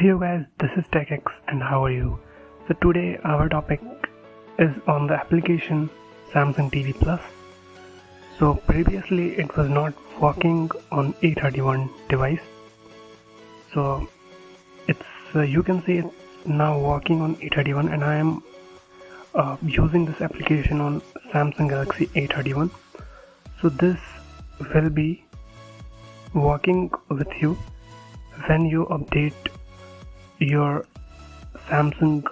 Hey guys, this is TechX and how are you? So today our topic is on the application Samsung TV Plus. So previously it was not working on A31 device. So you can see it's now working on A31 and I am using this application on Samsung Galaxy A31. So this will be working with you when you update your Samsung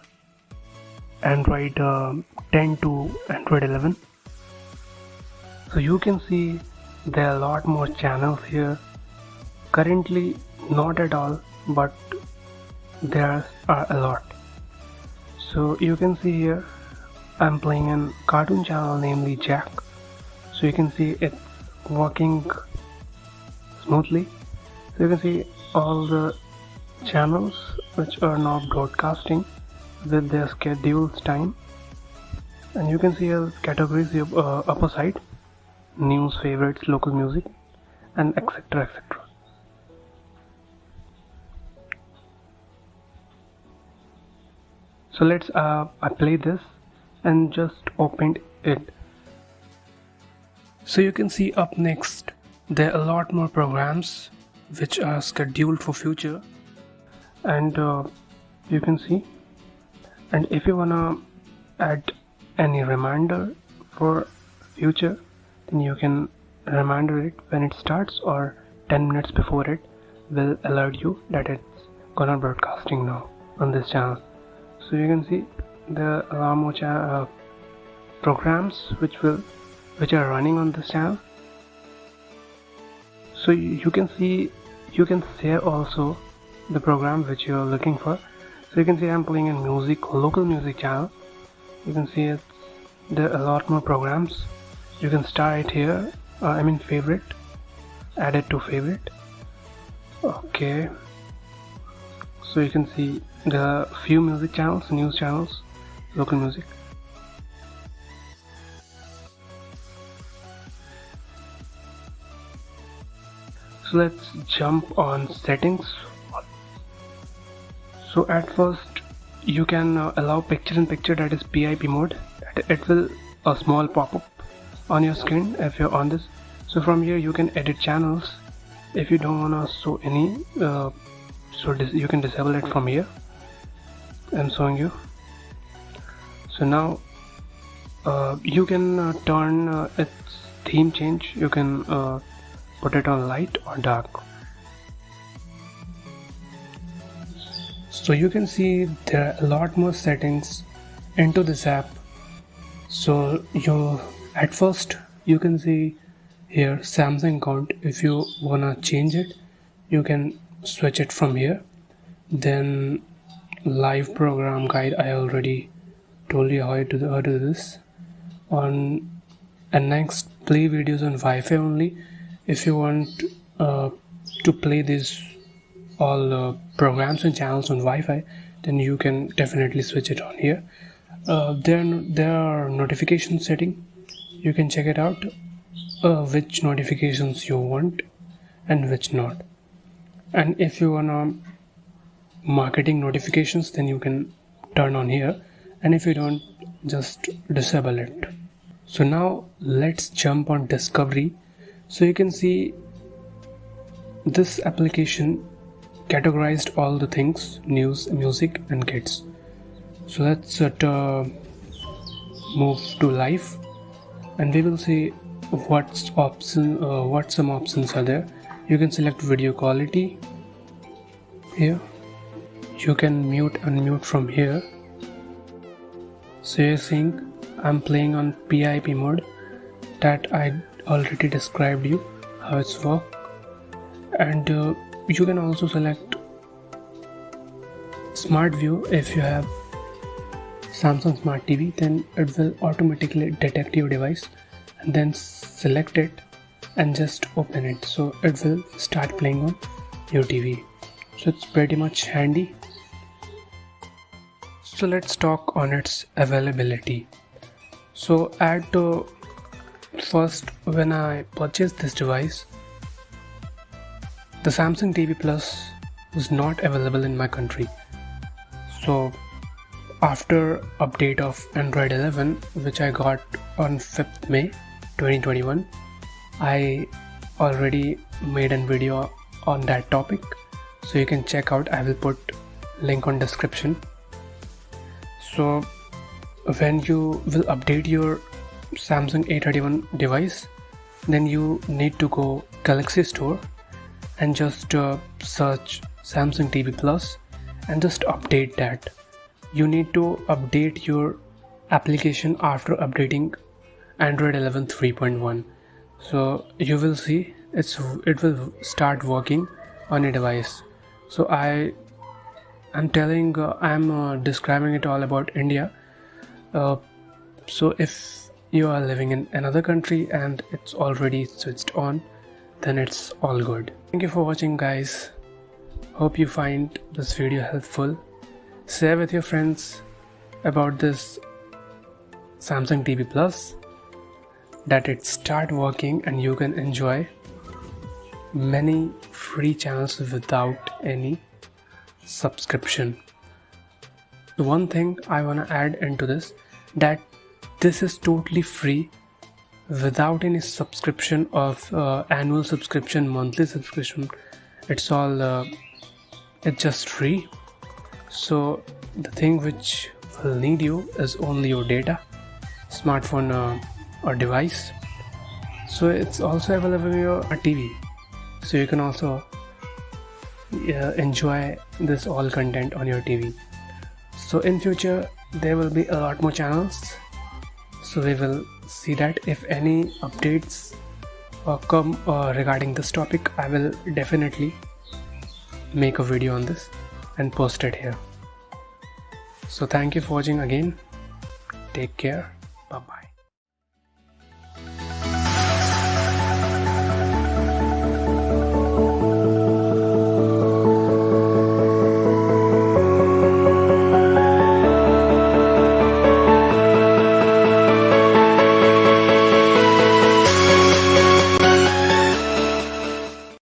Android 10 to Android 11. So you can see there are a lot more channels here. Currently not at all, but there are a lot. So you can see here I'm playing a cartoon channel namely Jack. So you can see it's working smoothly. So you can see all the channels which are now broadcasting with their scheduled time, and you can see here categories upper side: news, favorites, local music, and etc. etc. So let's I play this and just opened it. So you can see up next there are a lot more programs which are scheduled for future, and you can see, and if you wanna add any reminder for future, then you can reminder it when it starts, or 10 minutes before it will alert you that it's gonna broadcasting now on this channel. So you can see there are a lot more programs which are running on this channel. So you can see, you can share also the program which you are looking for. So you can see I'm playing in local music channel. You can see there are a lot more programs. You can start it here, favorite, add it to favorite. Okay, so you can see there are few music channels, news channels, local music. So let's jump on settings. So at first you can allow picture-in-picture, that is PIP mode. It will a small pop-up on your screen if you're on this. So from here you can edit channels. If you don't want to show any, you can disable it from here. I'm showing you. So now you can turn its theme change. You can put it on light or dark. So you can see there are a lot more settings into this app. So at first you can see here Samsung account. If you wanna change it, you can switch it from here. Then live program guide, I already told you how to do this. And next, play videos on Wi-Fi only. If you want to play these all programs and channels on Wi-Fi, then you can definitely switch it on here. There are notification setting. You can check it out, which notifications you want and which not. And if you wanna marketing notifications, then you can turn on here, and if you don't, just disable it. So now let's jump on discovery. So you can see this application categorized all the things: news, music, and kids. So let's move to live, and we will see what some options are there. You can select video quality here. You can mute, unmute from here. So you're seeing I'm playing on PIP mode, that I already described you how it's work. And you can also select smart view. If you have Samsung Smart TV, then it will automatically detect your device and then select it and just open it, so it will start playing on your TV. So it's pretty much handy. So let's talk on its availability. So at first, when I purchased this device, the Samsung TV Plus was not available in my country. So after update of Android 11, which I got on 5th May 2021, I already made a video on that topic, so you can check out. I will put link on description. So when you will update your Samsung A31 device, then you need to go Galaxy Store and just search Samsung TV Plus and just update that. You need to update your application after updating Android 11 3.1. So you will see it will start working on your device. So I'm describing it all about India. So if you are living in another country and it's already switched on, then it's all good. Thank you for watching, guys. Hope you find this video helpful. Share with your friends about this Samsung TV Plus, that it start working and you can enjoy many free channels without any subscription. The one thing I want to add into this, that this is totally free without any subscription of annual subscription, monthly subscription. It's just free. So the thing which will need you is only your data, smartphone or device. So it's also available in your TV, so you can also enjoy this all content on your TV. So in future there will be a lot more channels, so we will see that. If any updates come regarding this topic, I will definitely make a video on this and post it here. So thank you for watching again. Take care. Bye bye.